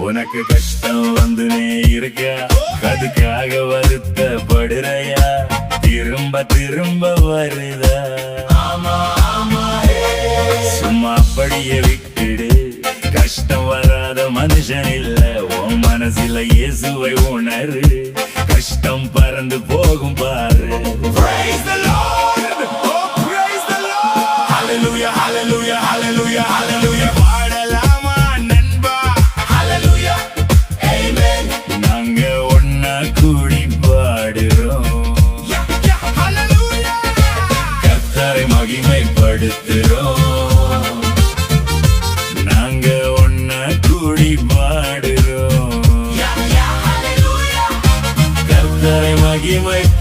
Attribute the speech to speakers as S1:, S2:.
S1: உனக்கு கஷ்டம் வந்துனே இருக்க, அதுக்காக வருத்தப்படுறையா, திரும்ப திரும்ப வருதா? சும்மா அப்படியே விட்டுடு, கஷ்டம் வராத மனுஷன் இல்ல, உன் மனசில இயேசுவை உணரு, கஷ்டம் பறந்து போகும் பாரு. Praise the Lord, oh praise the Lord, hallelujah hallelujah hallelujah hallelujah. பாடலாமா நண்பா, hallelujah amen. நாங்க ஒன்னா கூடி பாடுறோம், hallelujah. கர்த்தரை மகிமைப்படுத்துறோம், நாங்க ஒன்னா கூடி பாடுறோம், கர்த்தரை மகிமைப்படுத்துறோம்.